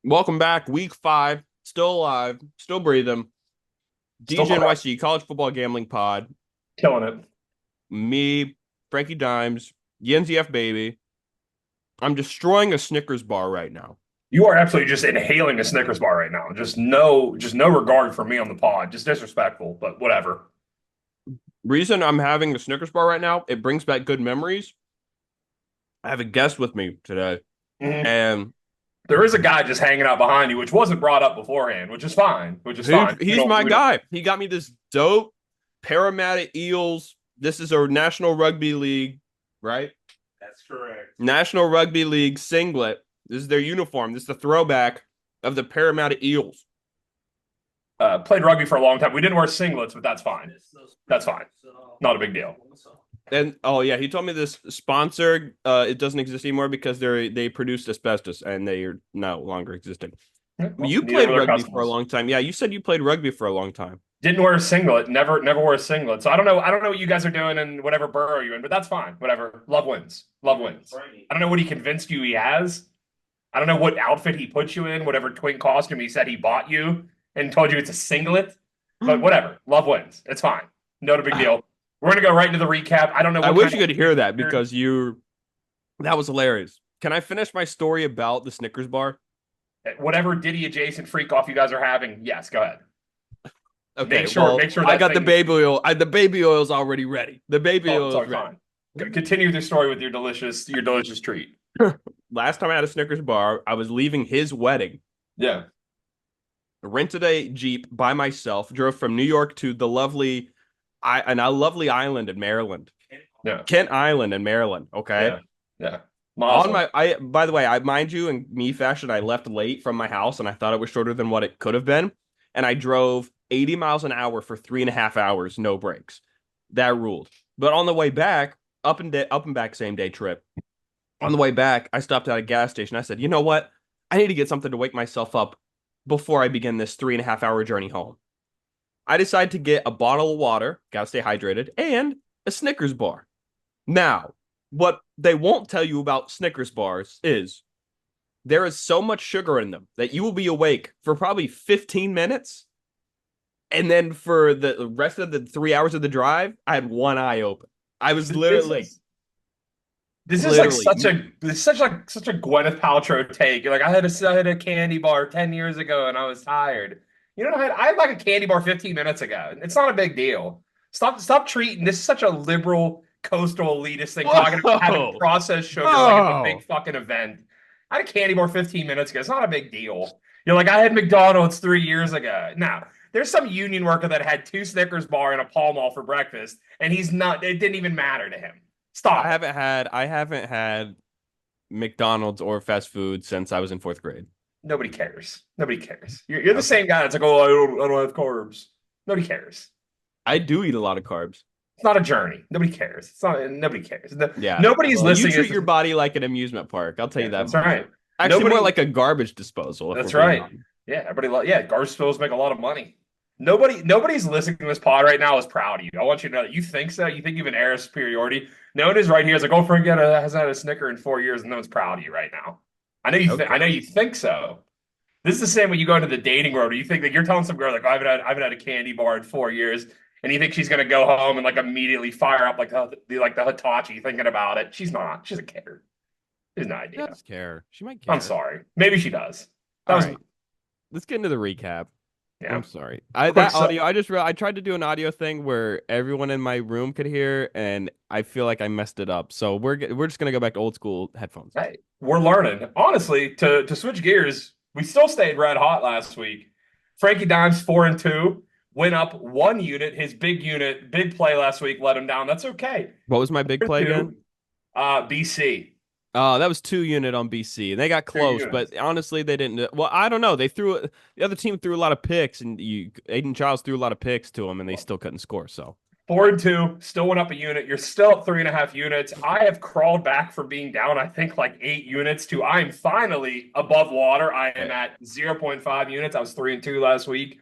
Welcome back. Week 5. Still alive. Still breathing. Still DGNYC College Football Gambling Pod. killing it. Me, Frankie Dimes, YNZF baby. I'm destroying a Snickers bar right now. You are absolutely just inhaling a Snickers bar right now. Just no regard for me on the pod. Just disrespectful, but whatever. Reason I'm having a Snickers bar right now, it brings back good memories. I have a guest with me today, Mhm. and There is a guy just hanging out behind you, which wasn't brought up beforehand, which is fine. Which is fine. he's my guy. He got me this dope Parramatta Eels. This is a National Rugby League, right? That's correct. National Rugby League singlet. This is their uniform. This is the throwback of the Parramatta Eels. Played rugby for a long time. We didn't wear singlets, but that's fine. That's fine. Not a big deal. And oh yeah, he told me this sponsor it doesn't exist anymore because they produced asbestos and they are no longer existing. Yeah, well, You neither played were their rugby for a customers. long time. Yeah, you said you played rugby for a long time. Didn't wear a singlet. Never wore a singlet. So I don't know. I don't know what you guys are doing in whatever borough you're in, but that's fine. Whatever. Love wins. Love wins. I don't know what he convinced you he has. I don't know what outfit he put you in, whatever twink costume he said he bought you and told you it's a singlet. But whatever. Love wins. It's fine. Not a big deal. We're gonna go right into the recap. I don't know I what wish kind you of could hear that because you that was hilarious. Can I finish my story about the Snickers bar? whatever Diddy adjacent freak off you guys are having. Yes, go ahead. Okay, Make well, sure I that got the thing. baby oil. The baby oil's already ready. The baby Oh, oil is sorry, ready. fine. Continue the story with your delicious treat. Last time I had a Snickers bar, I was leaving his wedding. Yeah, Rented a Jeep by myself, drove from New York to the lovely island in Maryland. yeah, Kent Island in Maryland, okay? yeah, yeah. On Mazel. my I by the way, I mind you in me fashion, I left late from my house and I thought it was shorter than what it could have been. And I drove 80 miles an hour for 3.5 hours, no brakes. That ruled. But on the way back, up and back same day trip. On the way back, I stopped at a gas station. I said, you know what? I need to get something to wake myself up before I begin this 3.5 hour journey home. I decided to get a bottle of water, gotta stay hydrated, and a Snickers bar. Now, what they won't tell you about Snickers bars is there is so much sugar in them that you will be awake for probably 15 minutes. And then for the rest of the 3 hours of the drive, I had one eye open. I was This literally, is this is like literally, such a Gwyneth Paltrow take. Like I had a candy bar 10 years ago and I was tired. You know, I had like a candy bar 15 minutes ago. It's not a big deal. Stop treating this is such a liberal coastal elitist thing talking about having whoa, processed sugar like it's a big whoa. fucking event. I had a candy bar 15 minutes ago. It's not a big deal. You're like, I had McDonald's 3 years ago. Now, there's some union worker that had two Snickers bar and a Pall Mall for breakfast, and he's not, it didn't even matter to him. Stop it. I haven't had McDonald's or fast food since I was in fourth grade. Nobody cares. Nobody cares. You're the Okay. same guy that's like, oh, I don't have carbs. Nobody cares. I do eat a lot of carbs. It's not a journey. Nobody cares. It's not. Nobody cares. Yeah. Nobody's Well, you listening. treat your body like an amusement park. I'll tell you Yeah, that that's much. right. Actually, more Nobody. like a garbage disposal, if we're That's being right. honest. Yeah, everybody. Yeah, garbage spills make a lot of money. Nobody's listening to this pod right now is proud of you. I want you to know that you think so. You think you have an air of superiority. No one is right here. It's like, oh, Frank hasn't had a Snicker in 4 years, and no one's proud of you right now. I know you. I Okay. know you think so. This is the same when you go into the dating world. You think that you're telling some girl like, I haven't had a candy bar in 4 years, and you think she's gonna go home and like immediately fire up like the Hitachi thinking about it. She's not. She doesn't care. She has no She idea. does care. She might I'm care. sorry. Maybe she does. That All was right. Let's get into the recap. yeah. I'm sorry. I Quick that so audio. I tried to do an audio thing where everyone in my room could hear, and I feel like I messed it up. So we're just gonna go back to old school headphones. hey, we're learning. Honestly, to switch gears, we still stayed red hot last week. Frankie Dimes 4-2, went up 1 unit. His big unit, big play last week let him down. That's okay. What was my big Four play and again? two, BC. Oh, that was 2 unit on BC, and they got Two close, units. but honestly, they didn't. Well, I don't know. The other team threw a lot of picks, and Aiden Childs threw a lot of picks to them, and they still couldn't score. So 4-2, still went up a unit. You're still at 3.5 units. I have crawled back from being down, I think, like 8 units to I'm finally above water. I am okay. at zero point 0.5 units. I was 3-2 last week.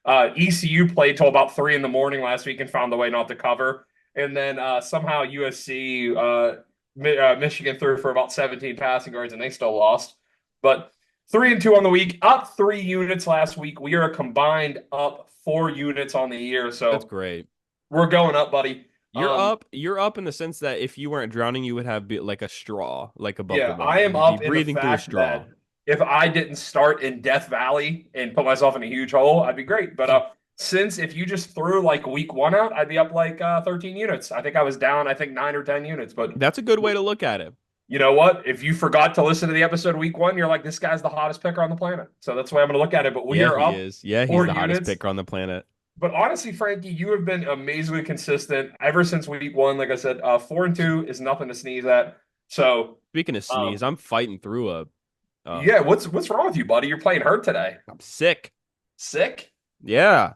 ECU played till about 3 in the morning last week and found the way not to cover. And then somehow USC, Michigan threw for about 17 passing yards and they still lost. But 3-2 on the week, up 3 units last week. We are combined up 4 units on the year. That's So great. we're going up, buddy. You're up. You're up in the sense that if you weren't drowning, you would have like a straw, like above the Yeah, I water. am You'd be up in the breathing through a fact straw. that if I didn't start in Death Valley and put myself in a huge hole, I'd be great. But since if you just threw like week one out, I'd be up like 13 units. I think I was down, I think 9 or 10 units. But That's a good way to look at it. you know what? If you forgot to listen to the episode week one, you're like, this guy's the hottest picker on the planet. So that's the way I'm going to look at it. But we Yeah, are he up is. Yeah, he's four the hottest units. picker on the planet. But honestly, Frankie, you have been amazingly consistent ever since week one. Like I said, 4-2 is nothing to sneeze at. So, Speaking of sneeze, I'm fighting through a. yeah, what's wrong with you, buddy? You're playing hurt today. I'm sick. Sick? Yeah,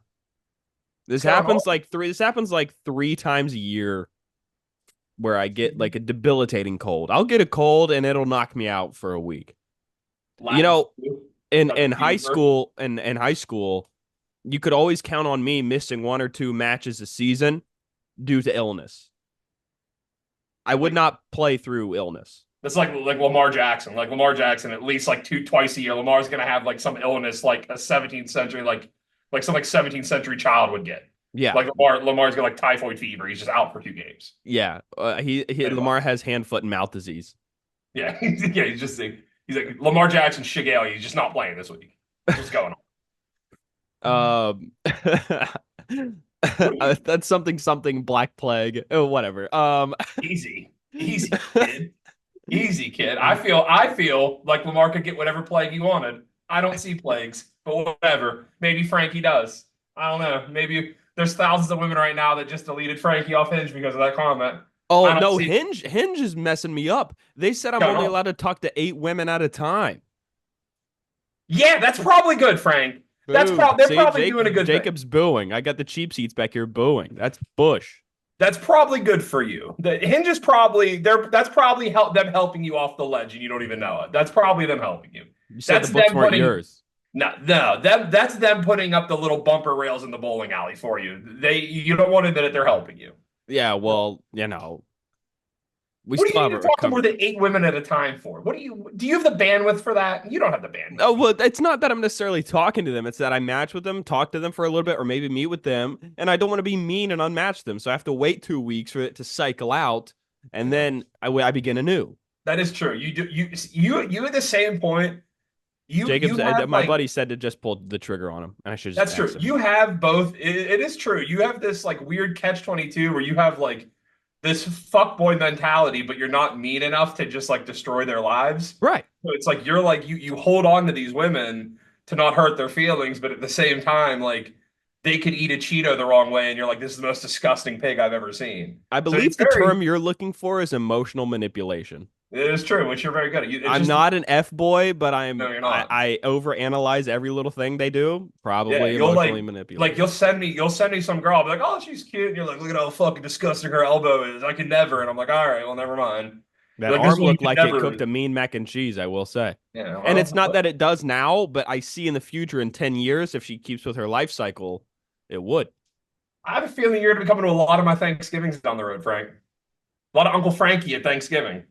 What's going on? This happens like 3 times a year, where I get like a debilitating cold. I'll get a cold and it'll knock me out for a week. You Latin know, flu? in Got the in high fever? school in high school, you could always count on me missing 1 or 2 matches a season due to illness. I would Like not play through illness. that's like Lamar Jackson. Like Lamar Jackson, at least like twice a year, Lamar's gonna have like some illness, like a 17th century, like some like 17th century child would get. Yeah, Like Lamar's got like typhoid fever. He's just out for 2 games. yeah. He Anyway. Lamar has hand, foot, and mouth disease. Yeah, yeah. He's like Lamar Jackson, Shigale. He's just not playing this week. What's going Um, on? that's something Black Plague. Oh, whatever. Easy, kid. Easy, kid. I feel like Lamar could get whatever plague he wanted. I don't see plagues, but whatever. Maybe Frankie does. I don't know. Maybe there's thousands of women right now that just deleted Frankie off Hinge because of that comment. Oh I don't no, see Hinge is messing me up. They said I'm going only on. allowed to talk to 8 women at a time. Yeah, that's probably good, Frank. Boo. They're See, probably doing a good thing. Jacob's booing. I got the cheap seats back here booing. That's Bush. That's probably good for you. The Hinge is probably that's probably them helping you off the ledge and you don't even know it. That's probably them helping you. You said That's the books them weren't putting yours. no, that's them putting up the little bumper rails in the bowling alley for you. You don't want to admit it, they're helping you. Yeah, well, we What do still you have need it to talk to more covered. than 8 women at a time for? What do you have the bandwidth for that? You don't have the bandwidth. Oh, well, it's not that I'm necessarily talking to them. It's that I match with them, talk to them for a little bit, or maybe meet with them, and I don't want to be mean and unmatch them. So I have to wait 2 weeks for it to cycle out, and then I begin anew. That is true. You at the same point. You Jacob's have my like buddy said to just pull the trigger on him, and I should just that's ask true. him. You have both. It is true. You have this like weird catch 22 where you have like this fuckboy mentality, but you're not mean enough to just like destroy their lives. Right. So it's like you're like you hold on to these women to not hurt their feelings, but at the same time, like they could eat a Cheeto the wrong way, and you're like, this is the most disgusting pig I've ever seen. I So believe it's the very term you're looking for is emotional manipulation. it is true, which you're very good at. It's I'm just not an F boy, but no, you're not. I overanalyze every every little thing they do. Yeah, Probably you'll emotionally like manipulate. you'll send me some girl, I'll be like, oh, she's cute. And you're like, look at how fucking disgusting her elbow is. I could never. And I'm like, all right, well, never mind. That You're like, this arm one you looked could like it never. cooked a mean mac and cheese, I will say. Yeah, And it's not well, that it does now, but I see in the future in 10 years, if she keeps with her life cycle, it would. I have a feeling you're going to be coming to a lot of my Thanksgivings down the road, Frank. A lot of Uncle Frankie at Thanksgiving.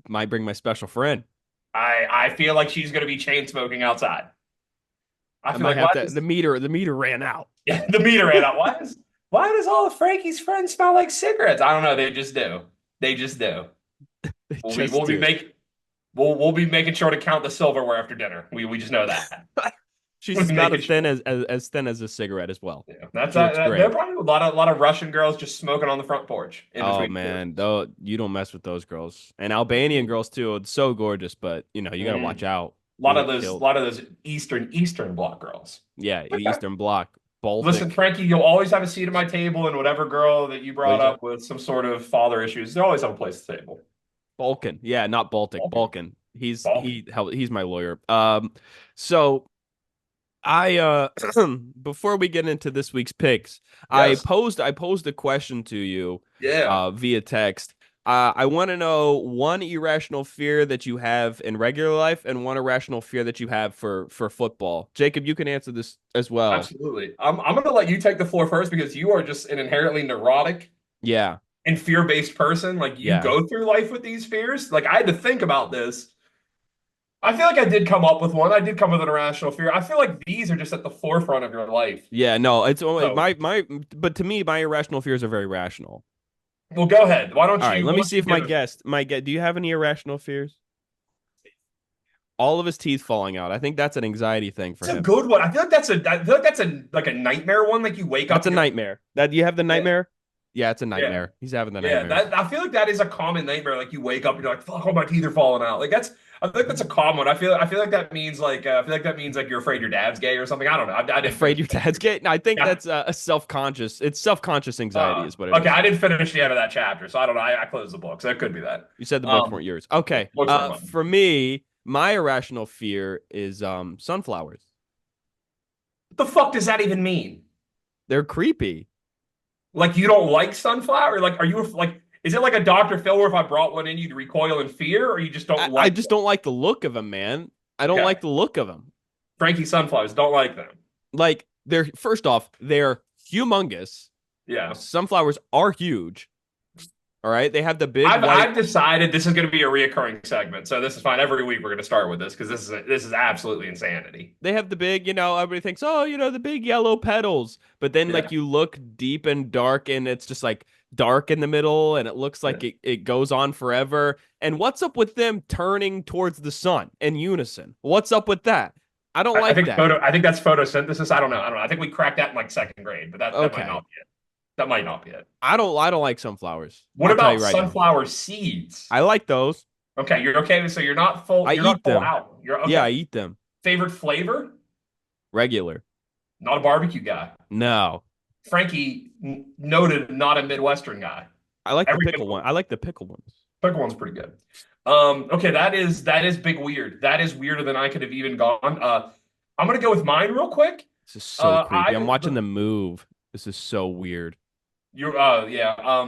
Might bring my special friend. I feel like she's going to be chain smoking outside. I I feel might like have to. The meter ran out. yeah, the meter ran out. Why does all of Frankie's friends smell like cigarettes? I don't know. They just do. They just do. They We'll be just we'll be do. make we'll be making sure to count the silverware after dinner. We just know that. She's We'll be about making as sure. thin as thin as a cigarette as well. Yeah, that's She looks there are great. probably a lot of Russian girls just smoking on the front porch in Oh between man, quarters. though you don't mess with those girls. And Albanian girls too. It's so gorgeous, but you gotta watch Mm. out. A They lot of get those, a killed. lot of those Eastern Bloc girls. Yeah, Okay. Eastern Bloc, Listen, Baltic. Frankie, you'll always have a seat at my table, and whatever girl that you What brought is that? up with some sort of father issues, they always have a place at the table. Balkan. Yeah, not Baltic. Balkan. Balkan. He's Balkan. he's my lawyer. So I before we get into this week's picks, I Yes. posed I posed a question to you Yeah. via text. I want to know one irrational fear that you have in regular life and one irrational fear that you have for football. Jacob, you can answer this as well. Absolutely. I'm going to let you take the floor first because you are just an inherently neurotic Yeah. and fear-based person. Like you Yeah. go through life with these fears. Like I had to think about this. I feel like I did come up with one. I did come with an irrational fear. I feel like these are just at the forefront of your life. Yeah, no, it's only So, but to me, my irrational fears are very rational. well, go ahead. Why All don't right, you? let Why me don't see you if give it? do you have any irrational fears? All of his teeth falling out. I think that's an anxiety thing for It's a him. good one. I feel like that's a like a nightmare one. Like you wake That's up a and you're like, nightmare. That you have the yeah, nightmare? Yeah, it's a yeah, nightmare. He's having the yeah. nightmare. That I feel like that is a common nightmare. Like you wake up and you're like, fuck, all my teeth are falling out. Like that's. I think that's a common one. I feel like that means like I feel like that means like you're afraid your dad's gay or something. I don't know. I didn't Afraid finish your that. dad's gay? No, I think Yeah. that's a self-conscious. It's self-conscious anxiety is what it Okay, is. I didn't finish the end of that chapter, so I don't know. I closed the book, so it could be that. You said the books Um, weren't yours. yeah, Okay. books were mine. For me, my irrational fear is sunflowers. What the fuck does that even mean? They're creepy. Like you don't like sunflower? Like are you like? Is it like a Dr. Phil where if I brought one in, you'd recoil in fear, or you just I, don't I like just them? don't like the look of them, man. I don't Okay, like the look of them. Frankie sunflowers don't like them. Like they're first off, they're humongous. Yeah. Sunflowers are huge. All right. They have the big white. I've decided this is going to be a reoccurring segment, so this is fine. Every week we're going to start with this because this is absolutely insanity. They have the big, everybody thinks, oh, the big yellow petals. But then Yeah, like you look deep and dark and it's just like dark in the middle and it looks yeah. like it goes on forever. And what's up with them turning towards the sun in unison? What's up with that? I don't I like think that. I think that's photosynthesis. I don't know. I don't know. I think we cracked that in like second grade, but that might Okay. not be it. That might not be it. I don't like sunflowers. What I'll tell you about right now. sunflower seeds? I like those. Okay, you're okay. So I you're not eat full them. out. You're Yeah, okay. I eat them. Favorite flavor? Regular. Not a barbecue guy. No. Frankie noted not a Midwestern guy. I like the Every pickle one. I like the pickle ones. pickle one's pretty good. Okay, that is big weird. That is weirder than I could have even gone. I'm gonna go with mine real quick. This is so creepy. I'm I watching them move. This is so weird. you yeah.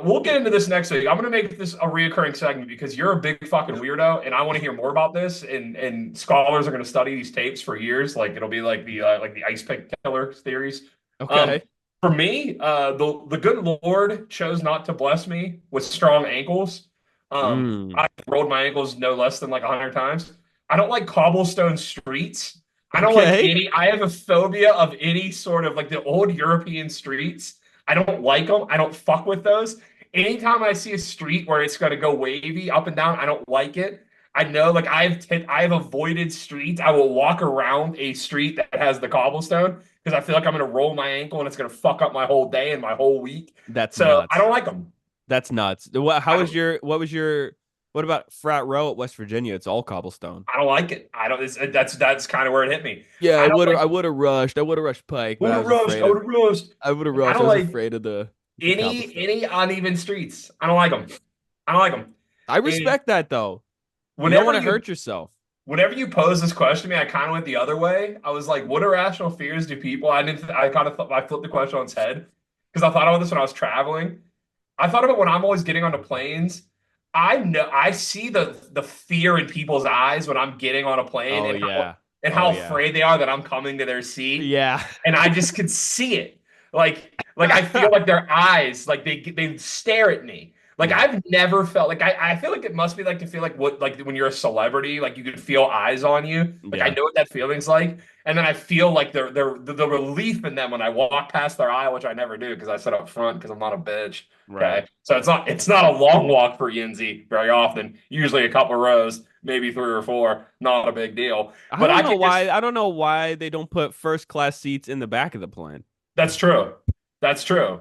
We'll get into this next week. I'm gonna make this a reoccurring segment because you're a big fucking weirdo, and I want to hear more about this. And scholars are gonna study these tapes for years. Like it'll be like the ice pick killer theories. Um, Okay. for me, the good Lord chose not to bless me with strong ankles. Mm. I rolled my ankles no less than like 100 times. I don't like cobblestone streets. I don't like Okay. any. I have a phobia of any sort of like the old European streets. I don't like them. I don't fuck with those. Anytime I see a street where it's going to go wavy up and down, I don't like it. I know, like I've avoided streets. I will walk around a street that has the cobblestone because I feel like I'm going to roll my ankle and it's going to fuck up my whole day and my whole week. That's So I nuts. don't like them. That's nuts. I don't. What about Frat Row at West Virginia? It's all cobblestone. I don't like it. I don't. That's kind of where it hit me. Yeah, I don't like. I would have rushed. I would have rushed Pike, but Would have rushed. I would have rushed. I would have I rushed. I don't was like afraid of the cobblestone. any uneven streets. I don't like them. I don't like them. I And respect that though. You don't whenever want to you hurt yourself. whenever you pose this question to me, I kind of went the other way. I was like, what irrational fears do people? I didn't. I kind of I flipped the question on its head because I thought about this when I was traveling. I thought about when I'm always getting onto planes. I know I see the fear in people's eyes when I'm getting on a plane Oh and yeah. how Oh yeah. afraid they are that I'm coming to their seat, Yeah. and I just could see it. Like I feel like their eyes, like they stare at me. Like Yeah. I've never felt like I feel like it must be like to feel like what like when you're a celebrity, like you can feel eyes on you. Like I Yeah. know what that feeling's like, and then I feel like the relief in them when I walk past their aisle, which I never do because I sit up front because I'm not a bitch. Right. Okay, so it's not a long walk for Yinzi very often. Usually a couple rows, maybe three or four, not a big deal. I But don't I know can just why. I don't know why they don't put first class seats in the back of the plane. that's true. That's true.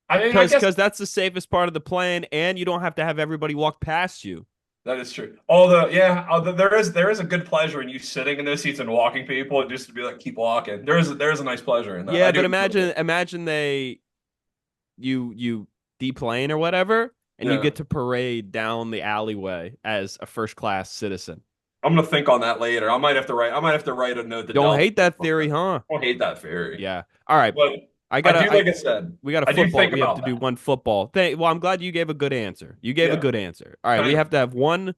I mean, I guess Because that's the safest part of the plane, and you don't have to have everybody walk past you. that is true. Although, yeah, there is a good pleasure in you sitting in those seats and walking people, and just to be like, keep walking. There is a nice pleasure in that. I Yeah, but do. imagine you deplane or whatever, and you Yeah, get to parade down the alleyway as a first class citizen. I'm gonna think on that later. I might have to write a note to Don't Delphi. hate that theory, huh? I don't hate that theory, Yeah. All right. but I I gotta. do like I said. We got a I do football. think We have to about do that. one football. Well, I'm glad you gave a good answer. You gave a Yeah. good answer. All right. We Kind of. have to have one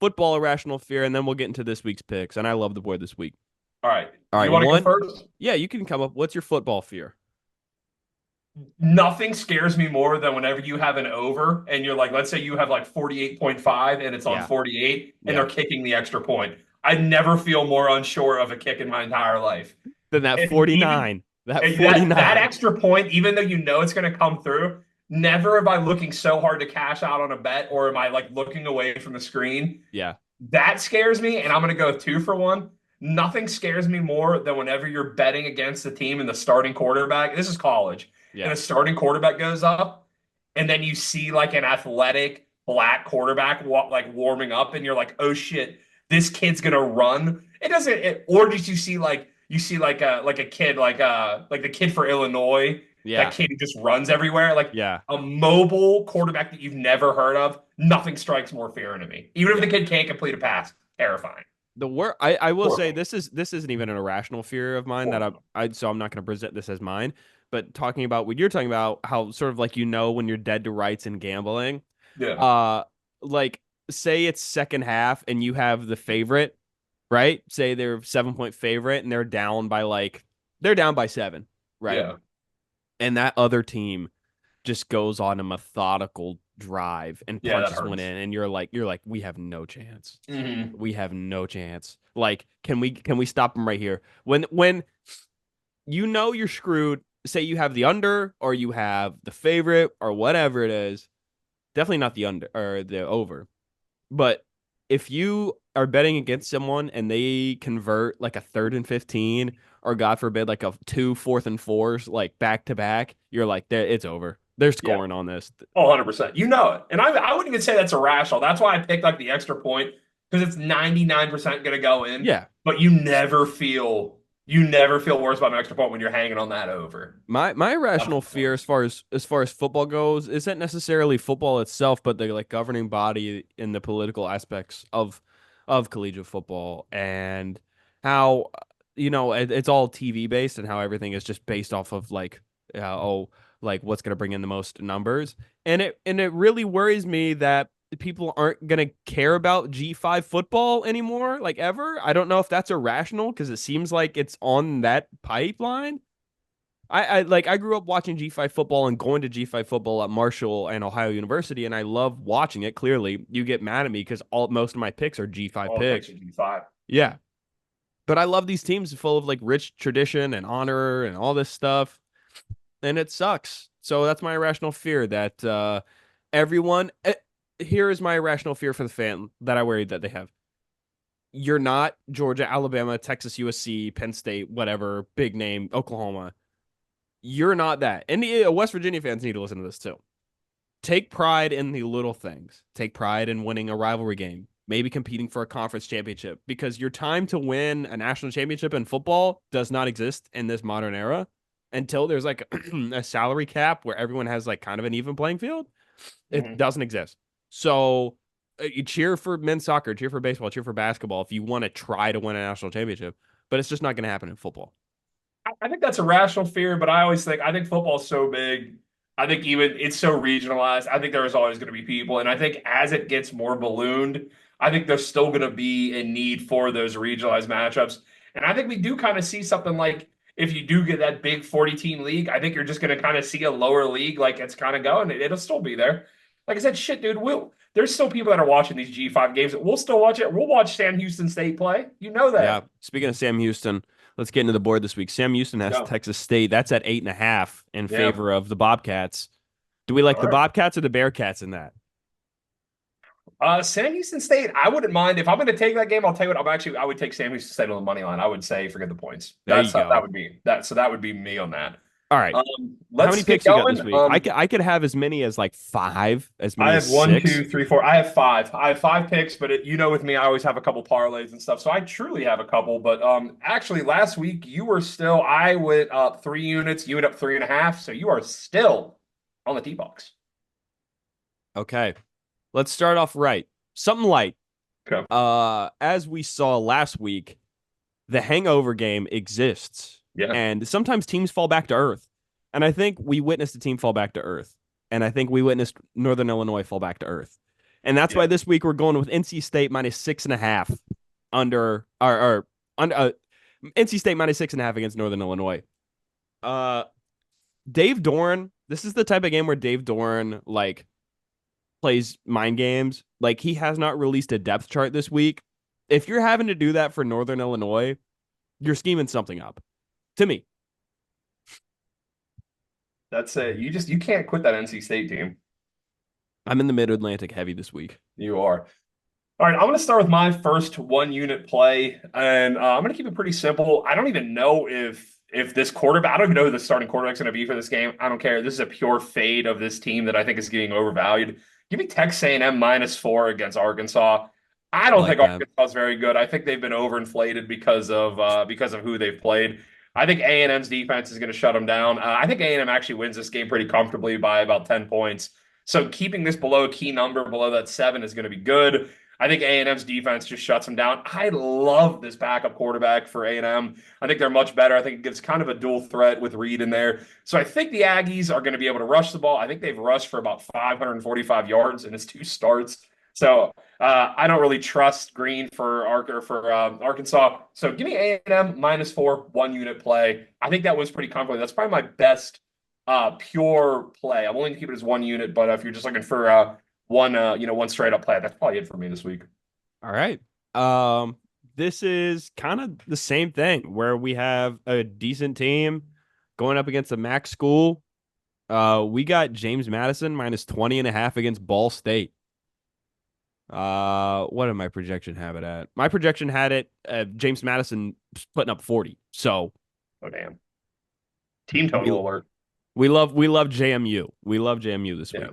football irrational fear, and then we'll get into this week's picks. And I love the board this week. All right. All Do you right. want to go One. first? Yeah, you can come up. What's your football fear? Nothing scares me more than whenever you have an over and you're like, let's say you have like 48.5 and it's on Yeah. 48 and Yeah. they're kicking the extra point. I never feel more unsure of a kick in my entire life. Then that And even 49. That that 49. extra point, even though you know it's going to come through, never am I looking so hard to cash out on a bet or am I like looking away from the screen. Yeah. That scares me, and I'm going to go 2-for-1. Nothing scares me more than whenever you're betting against the team and the starting quarterback. This is college, and Yeah. the starting quarterback goes up, and then you see like an athletic black quarterback like warming up, and you're like, oh shit, this kid's gonna run. It doesn't, or just you see like a kid like the kid for Illinois, that Yeah. kid who just runs everywhere, like Yeah. a mobile quarterback that you've never heard of. Nothing strikes more fear into me. Even if Yeah. the kid can't complete a pass, terrifying. I will say Horrible. this isn't even an irrational fear of mine that Horrible. I so I'm not going to present this as mine, but talking about what you're talking about, how sort of like when you're dead to rights in gambling, Yeah. uh like say it's second half and you have the favorite, right? Say they're 7 point favorite and they're down by 7, right? Yeah. And that other team just goes on a methodical drive and Yeah, that punches one hurts. in, and you're like, we have no chance. Hmm. We have no chance. Like, can we stop them right here? When you know you're screwed, say you have the under or you have the favorite or whatever it is, definitely not the under or the over. But if you are betting against someone and they convert like a 3rd and 15, or God forbid, like a two fourth and fours, like back to back, you're like, it's over. They're Yeah. scoring on this. Oh, 100%. You know it. And I wouldn't even say that's irrational. That's why I picked like the extra point because it's 99% going to go in, Yeah. but you never feel worse about an extra point when you're hanging on that over. My irrational Nothing fear close. as far as football goes isn't necessarily football itself, but the like governing body in the political aspects of collegiate football, and how it's all TV based, and how everything is just based off of like like what's going to bring in the most numbers, and it really worries me that people aren't going to care about G5 football anymore, like ever. I don't know if that's irrational because it seems like it's on that pipeline. I grew up watching G5 football and going to G5 football at Marshall and Ohio University, and I love watching it. Clearly, you get mad at me because all most of my picks are G5 All the picks picks. are G5. Yeah, but I love these teams full of like rich tradition and honor and all this stuff, and it sucks. So that's my irrational fear that everyone. Here is my irrational fear for the fan that I worry that they have. You're not Georgia, Alabama, Texas, USC, Penn State, whatever, big name, Oklahoma. You're not that. And the West Virginia fans need to listen to this too. Take pride in the little things. Take pride in winning a rivalry game, maybe competing for a conference championship, because your time to win a national championship in football does not exist in this modern era until there's like a salary cap where everyone has like kind of an even playing field. It Hmm. doesn't exist. So you cheer for men's soccer, cheer for baseball, cheer for basketball if you want to try to win a national championship, but it's just not going to happen in football. I think that's a rational fear, but I think football's so big. I think even it's so regionalized. I think there's always going to be people, and I think as it gets more ballooned, I think there's still going to be a need for those regionalized matchups. And I think we do kind of see something like if you do get that big 40-team league, I think you're just going to kind of see a lower league like it's kind of going. It'll still be there. Like I said, shit, dude, there's still people that are watching these G5 games. We'll still watch it. We'll watch Sam Houston State play. You know Yeah. that. Speaking of Sam Houston, let's get into the board this week. Sam Houston Let's has go. Texas State. That's at 8.5 in Yeah. favor of the Bobcats. Do we like All the right. Bobcats or the Bearcats in that? Sam Houston State, I wouldn't mind if I'm going to take that game. I'll tell you what, I would take Sam Houston State on the money line. I would say forget the points. There you That go. would be that. So that would be me on that. All right. How many Let's get picks you got going. this week? I could have as many as like 5, as I many as have one, 6. two, three, four. I have five. I have five picks, but you know, with me, I always have a couple parlays and stuff. So I truly have a couple. But actually, last week you were still. I went up 3 units. You went up 3.5. So you are still on the T box. Okay. Let's start off right. Something light. Okay. As we saw last week, the hangover game exists, Yeah. and sometimes teams fall back to earth. And I think we witnessed a team fall back to earth, and I think we witnessed Northern Illinois fall back to earth, and that's Yeah. why this week we're going with NC State minus 6.5 under or under NC State minus 6.5 against Northern Illinois. Uh, Dave Dorn, this is the type of game where Dave Dorn like plays mind games. Like he has not released a depth chart this week. If you're having to do that for Northern Illinois, you're scheming something up. To me, That's it. You can't quit that NC State team. I'm in the Mid Atlantic heavy this week. You are. All right, I'm going to start with my first one unit play, and I'm going to keep it pretty simple. I don't even know if this quarterback, I don't even know who the starting quarterback's going to be for this game. I don't care. This is a pure fade of this team that I think is getting overvalued. Give me Texas A&M -4 against Arkansas. I I don't like think that. Arkansas is very good. I think they've been overinflated because of who they've played. I think A&M's defense is going to shut them down. I think A&M actually wins this game pretty comfortably by about 10 points. So keeping this below a key number, below that 7, is going to be good. I think A&M's defense just shuts them down. I love this backup quarterback for A&M. I think they're much better. I think it gives kind of a dual threat with Reed in there. So I think the Aggies are going to be able to rush the ball. I think they've rushed for about 545 yards in his 2 starts. So I don't really trust Green for Arkansas. So give me A&M -4, 1 unit play. I think that was pretty comfortable. That's probably my best pure play. I'm willing to keep it as 1 unit, but if you're just looking for one straight up play, that's probably it for me this week. All right. Um, this is kind of the same thing where we have a decent team going up against a MAC school. We got James Madison -20.5 against Ball State. What did my projection have it at? My projection had it James Madison putting up 40. So Oh damn! Team we total alert. we love JMU. We love JMU this Yeah. week.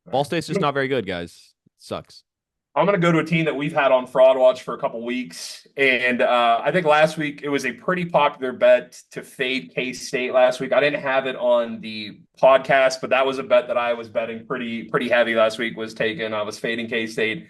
All Ball right. State's just not very good, guys. It sucks. I'm going to go to a team that we've had on Fraud Watch for a couple weeks. And I think last week it was a pretty popular bet to fade K-State last week. I didn't have it on the podcast, but that was a bet that I was betting pretty heavy last week was taken. I was fading K-State.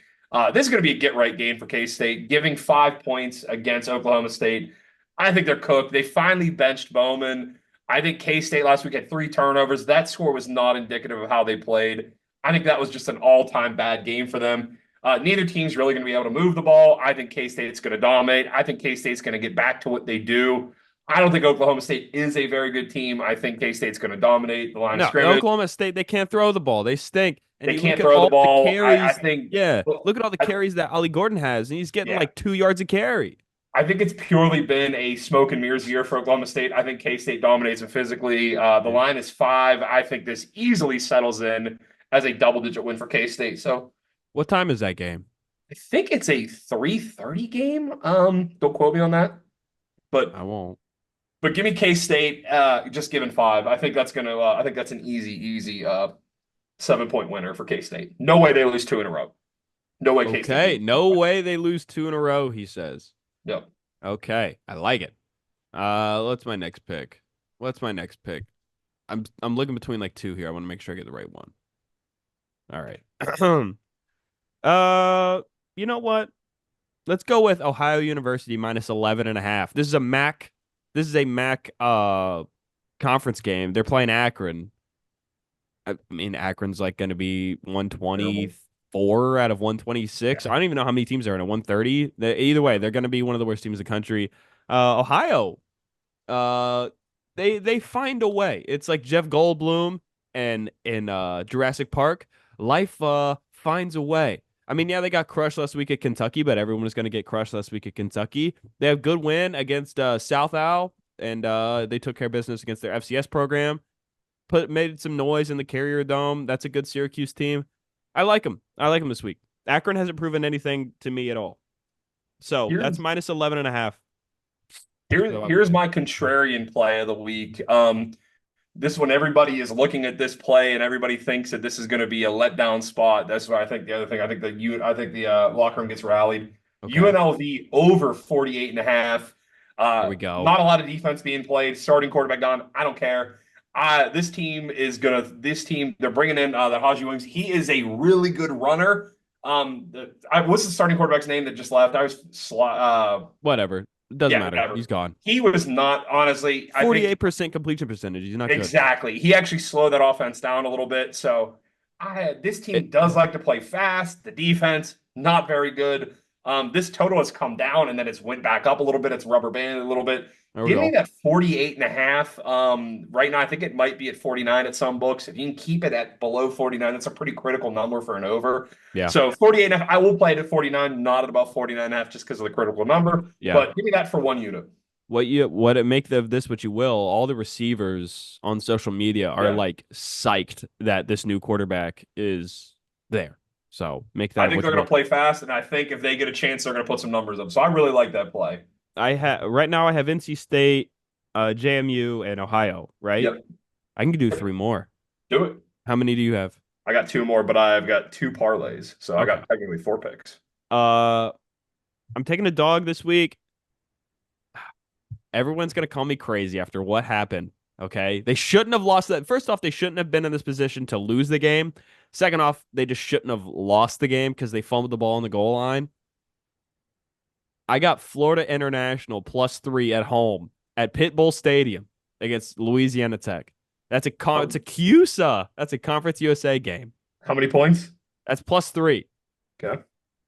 This is going to be a get-right game for K-State, giving 5 points against Oklahoma State. I think they're cooked. They finally benched Bowman. I think K-State last week had 3 turnovers. That score was not indicative of how they played. I think that was just an all-time bad game for them. Neither team's really going to be able to move the ball. I think K-State's going to dominate. I think K-State's going to get back to what they do. I don't think Oklahoma State is a very good team. I think K-State's going to dominate the line of No, scrimmage. Oklahoma State, they can't throw the ball. They stink. And They you look can't at throw the all the ball. I carries. think, Yeah, well, look at all the carries that Ollie Gordon has, and he's getting yeah, like 2 yards a carry. I think it's purely been a smoke and mirrors year for Oklahoma State. I think K-State dominates them physically. The Yeah. line is 5. I think this easily settles in as a double-digit win for K-State. So What time is that game? I think it's a 3:30 game. Don't quote me on that, but I won't. But give me K-State, just given 5. I think that's gonna. I think that's an easy 7 point winner for K-State. No way they lose 2 in a row. No way K-State Okay, loses. no way they lose 2 in a row, he says. Yep. Okay, I like it. What's my next pick? What's my next pick? I'm looking between like 2 here. I want to make sure I get the right one. All right. Uh, you know what? Let's go with Ohio University -11.5. This is a MAC conference game. They're playing Akron. I mean, Akron's like going to be Terrible. 124 out of 126. I don't even know how many teams are in a 130. Either way, they're going to be one of the worst teams in the country. Ohio, uh, they find a way. It's like Jeff Goldblum and in Jurassic Park. Life finds a way. I mean, yeah, they got crushed last week at Kentucky, but everyone was going to get crushed last week at Kentucky. They have good win against South Al, and they took care of business against their FCS program. Made some noise in the Carrier Dome. That's a good Syracuse team. I like them. I like them this week. Akron hasn't proven anything to me at all. So that's Here's -11.5. here, So here's my contrarian play of the week. This one everybody is looking at this play and everybody thinks that this is going to be a letdown spot. That's why I think the other thing. I think the locker room gets rallied. okay, UNLV over 48.5. here we go. Not a lot of defense being played. Starting quarterback gone. I don't care. This team is gonna. This team they're bringing in the Haji Williams. He is a really good runner. What's the starting quarterback's name that just left? Whatever. It doesn't Yeah, matter. whatever. He's gone. He was not honestly. I think 48% completion percentage. He's not good. exactly. He actually slowed that offense down a little bit. So this team It, does like to play fast. The defense not very good. This total has come down and then it's went back up a little bit. It's rubber banded a little bit. There we Give me go. that 48 and a half. Right now, I think it might be at 49 at some books. If you can keep it at below 49, that's a pretty critical number for an over. Yeah. So 48 and a half, I will play it at 49, not at about 49 and a half just because of the critical number. Yeah. But give me that for one unit. What it make of this what you will, all the receivers on social media are Yeah. like psyched that this new quarterback is there. So make I that think what they're you going to will. play fast, and I think if they get a chance, they're going to put some numbers up. So I really like that play. I have right now I have NC State, JMU, and Ohio, right? Yep. I can do three more. Do it. How many do you have? I got two more, but I've got two parlays. So I Okay. got technically four picks. Uh I'm taking a dog this week. Everyone's gonna call me crazy after what happened. Okay. They shouldn't have lost that. First off, they shouldn't have been in this position to lose the game. Second off, they just shouldn't have lost the game because they fumbled the ball on the goal line. I got Florida International +3 at home at Pitbull Stadium against Louisiana Tech. It's a CUSA. That's a Conference USA game. How many points? That's +3. Okay.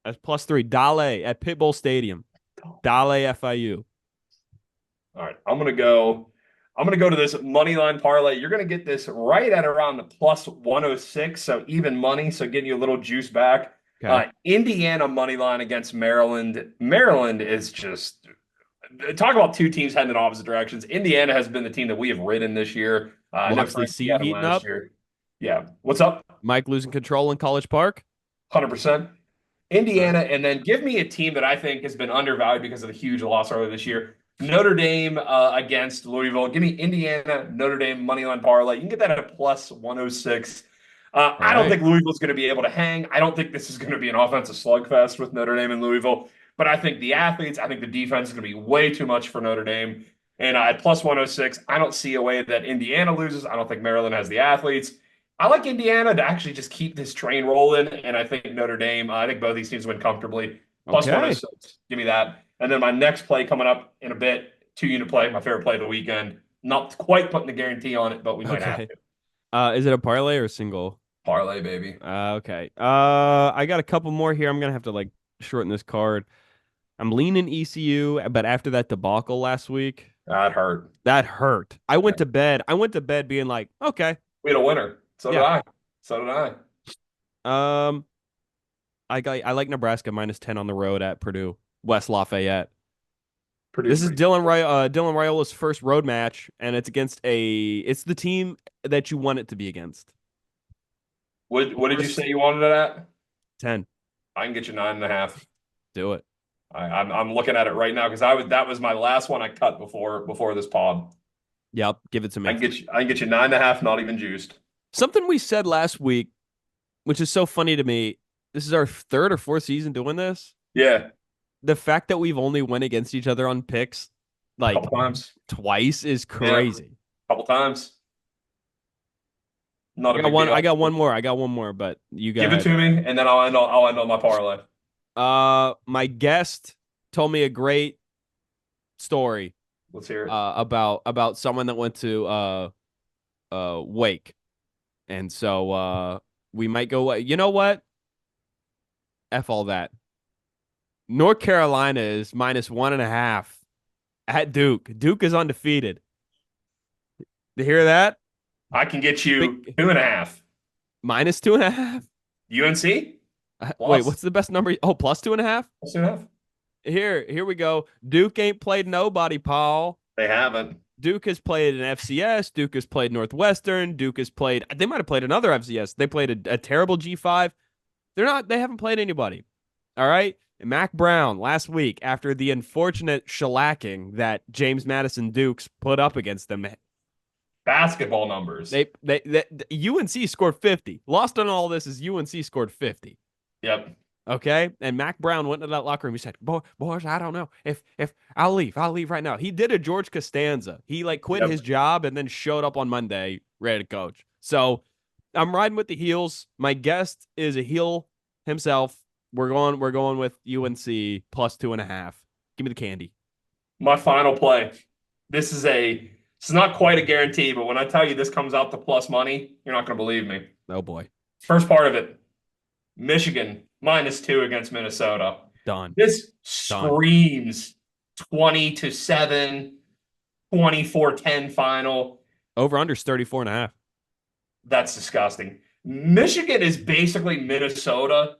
That's +3. Dale at Pitbull Stadium. Dale FIU. All right. I'm gonna go to this money line parlay. You're gonna get this right at around the plus 106, so even money, so getting you a little juice back. Okay. Indiana money line against Maryland. Maryland is just talk about two teams heading in opposite directions. Indiana has been the team that we have ridden this year. I know Moxley Frankie C had them heating last up. year. Yeah. What's up? Mike losing control in College Park. 100%. All right. Indiana, and then give me a team that I think has been undervalued because of the huge loss earlier this year. Notre Dame against Louisville. Give me Indiana, Notre Dame money line parlay. You can get that at a plus 106. All I don't right. think Louisville's going to be able to hang. I don't think this is going to be an offensive slugfest with Notre Dame and Louisville. But I think the athletes, I think the defense is going to be way too much for Notre Dame. And at plus 106, I don't see a way that Indiana loses. I don't think Maryland has the athletes. I like Indiana to actually just keep this train rolling, and I think Notre Dame. I think both these teams win comfortably. Plus Okay. 106. Give me that. And then my next play coming up in a bit, 2 unit play, my favorite play of the weekend. Not quite putting the guarantee on it, but we might have Okay. to. Is it a parlay or a single? Parlay, baby. Okay. I got a couple more here. I'm gonna have to like shorten this card. I'm leaning ECU, but after that debacle last week, That hurt. that hurt. I Yeah. went to bed. I went to bed being like, okay, We had a winner. So did yeah. I. So did I. Um, I like Nebraska -10 on the road at Purdue, West Lafayette. Purdue's This is pretty. Dylan Raiola's first road match, and it's the team that you want it to be against. What did you Worst say you wanted it at? 10. I can get you 9.5. Do it. I'm looking at it right now because that was my last one I cut before this pod. Yep, give it to me. I can get you 9.5, not even juiced. Something we said last week, which is so funny to me. This is our third or fourth season doing this. Yeah, The fact that we've only went against each other on picks a like couple times. twice is Yeah, crazy. a couple times. Not a big I deal. got one more. I got one more, but you go Give it ahead. to me, and then I'll end on my parlay. My guest told me a great story Let's hear it. about someone that went to Wake. And so we might go, you know what? F all that. North Carolina is -1.5 at Duke. Duke is undefeated. You hear that? I can get you Big 2.5. -2.5. UNC Wait, plus what's the best number? Oh, +2.5. plus 2.5. Here we go. Duke ain't played nobody, Paul. They haven't. Duke has played an FCS. Duke has played Northwestern. Duke has played. They might have played another FCS. They played a terrible G5. They haven't played anybody. All right. And Mac Brown last week, after the unfortunate shellacking that James Madison Dukes put up against them, Basketball numbers. they UNC scored 50. Lost on all this is UNC scored 50. Yep. Okay. And Mac Brown went into that locker room. He said, boys, I don't know if I'll leave right now. He did a George Costanza. He like quit Yep. his job and then showed up on Monday ready to coach. So I'm riding with the heels. My guest is a heel himself. We're going with UNC +2.5. Give me the candy. My final play. This is not quite a guarantee, but when I tell you this comes out to plus money, you're not going to believe me. Oh boy. First part of it, Michigan -2 against Minnesota. Done. This Done. screams 20-7, 24-10 final. Over under's 34 and a half. That's disgusting. Michigan is basically Minnesota,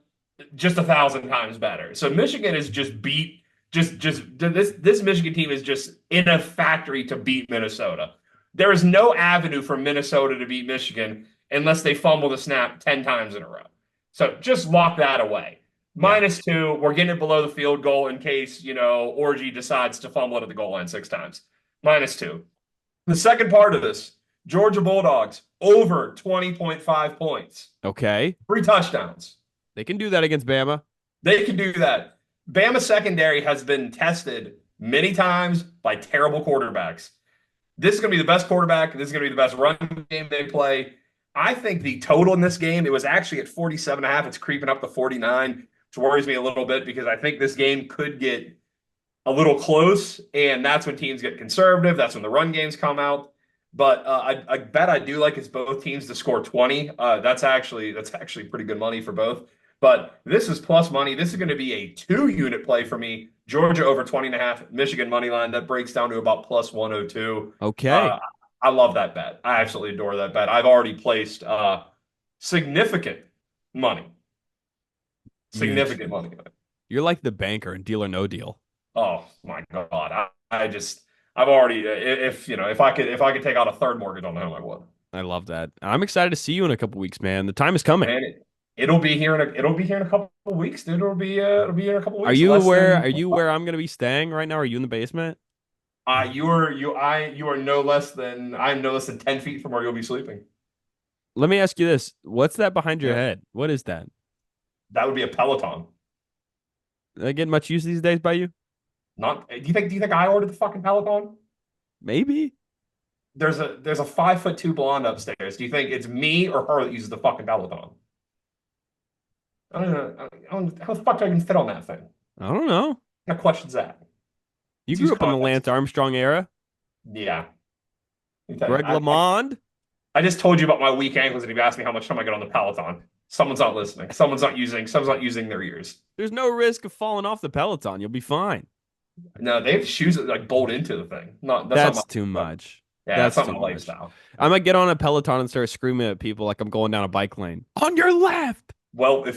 just 1,000 times better. So Michigan is just beat. Just this Michigan team is just in a factory to beat Minnesota. There is no avenue for Minnesota to beat Michigan unless they fumble the snap 10 times in a row. So just lock that away. Yeah. -2, we're getting it below the field goal in case, Orgy decides to fumble it at the goal line 6 times. -2. The second part of this, Georgia Bulldogs over 20.5 points. Okay. 3 touchdowns. They can do that against Bama. They can do that. Bama secondary has been tested many times by terrible quarterbacks. This is going to be the best quarterback. This is going to be the best run game they play. I think the total in this game, it was actually at 47.5. It's creeping up to 49, which worries me a little bit because I think this game could get a little close, and that's when teams get conservative. That's when the run games come out. But I bet I do like it's both teams to score 20. That's actually pretty good money for both. But this is plus money. This is going to be a 2-unit play for me. Georgia over 20.5, Michigan money line. That breaks down to about plus 102. Okay. I love that bet. I absolutely adore that bet. I've already placed significant money. Significant money. You're like the banker in Deal or No Deal. Oh my God. I've already, if I could take out a third mortgage on the home, I would. I love that. I'm excited to see you in a couple weeks, man. The time is coming. Man, it'll be here in a couple of weeks, dude. It'll be here in a couple of weeks. Are you where I'm gonna be staying right now? Are you in the basement? You are no less than I'm no less than 10 feet from where you'll be sleeping. Let me ask you this. What's that behind your Yeah. head? What is that? That would be a Peloton. Do they get much use these days by you? Not, do you think I ordered the fucking Peloton? Maybe. There's a 5'2" blonde upstairs. Do you think it's me or her that uses the fucking Peloton? I don't know. How the fuck do I even fit on that thing? I don't know. What kind of question's that? You Let's grew use up in the context. Lance Armstrong era. Yeah. Greg LeMond. I just told you about my weak ankles, and you asked me how much time I get on the Peloton. Someone's not listening. Someone's not using their ears. There's no risk of falling off the Peloton. You'll be fine. No, they have shoes that like bolt into the thing. That's too much. Yeah, that's not my lifestyle. I'm gonna get on a Peloton and start screaming at people like I'm going down a bike lane. On your left. Well, we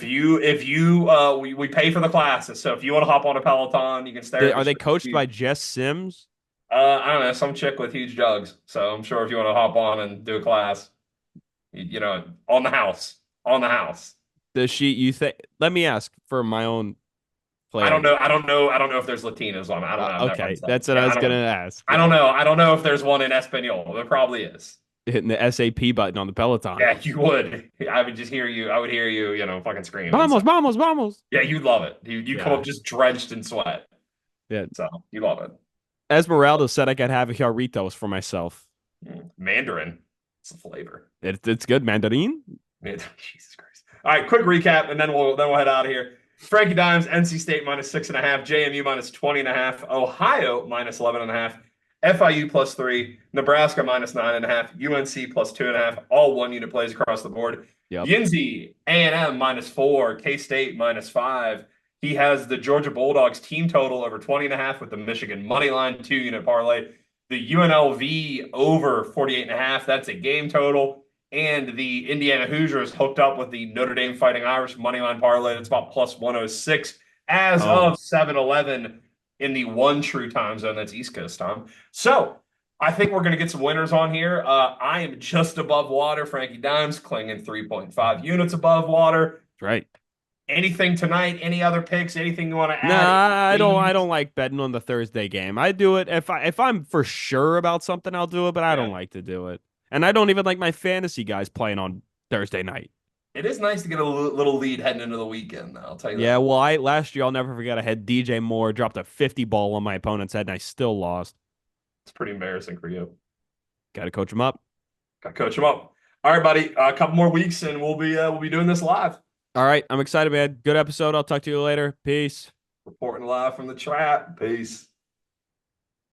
pay for the classes, so if you want to hop on a Peloton, you can stay. Are they coached by Jess Sims? I don't know, some chick with huge jugs. So I'm sure if you want to hop on and do a class, on the house, Does she? You think? Let me ask for my own clarity. I don't know if there's Latinas on. I don't know. Okay, that's what I was gonna ask. I don't know. I don't know if there's one in Espanol. There probably is. Hitting the SAP button on the Peloton. Yeah, you would. I would just hear you. I would hear you. Fucking scream. Vamos. Yeah, you'd love it. You come up just drenched in sweat. Yeah. So you love it. Esmeralda said I could have jarritos for myself. Mandarin. It's the flavor. It's good. Mandarin. Jesus Christ. All right, quick recap, and then we'll head out of here. Frankie Dimes, NC State -6.5, JMU -20.5, Ohio -11.5, FIU +3, Nebraska -9.5, UNC +2.5, all 1-unit plays across the board. Yep. Yinzi, A&M -4, K-State -5. He has the Georgia Bulldogs team total over 20.5 with the Michigan money line 2-unit parlay. The UNLV over 48.5. That's a game total. And the Indiana Hoosiers hooked up with the Notre Dame Fighting Irish moneyline parlay. That's about plus 106 as of 7-11 in the one true time zone. That's East Coast time. So I think we're going to get some winners on here. I am just above water. Frankie Dimes clinging 3.5 units above water. That's right. Anything tonight? Any other picks? Anything you want to add? Nah, I don't like betting on the Thursday game. I do it if I'm for sure about something, I'll do it, but I don't like to do it. And I don't even like my fantasy guys playing on Thursday night. It is nice to get a little lead heading into the weekend, though. I'll tell you that. Yeah, well, last year, I'll never forget, I had DJ Moore dropped a 50 ball on my opponent's head, and I still lost. It's pretty embarrassing for you. Got to coach him up. Got to coach him up. All right, buddy. A couple more weeks, and we'll be doing this live. All right, I'm excited, man. Good episode. I'll talk to you later. Peace. Reporting live from the trap. Peace.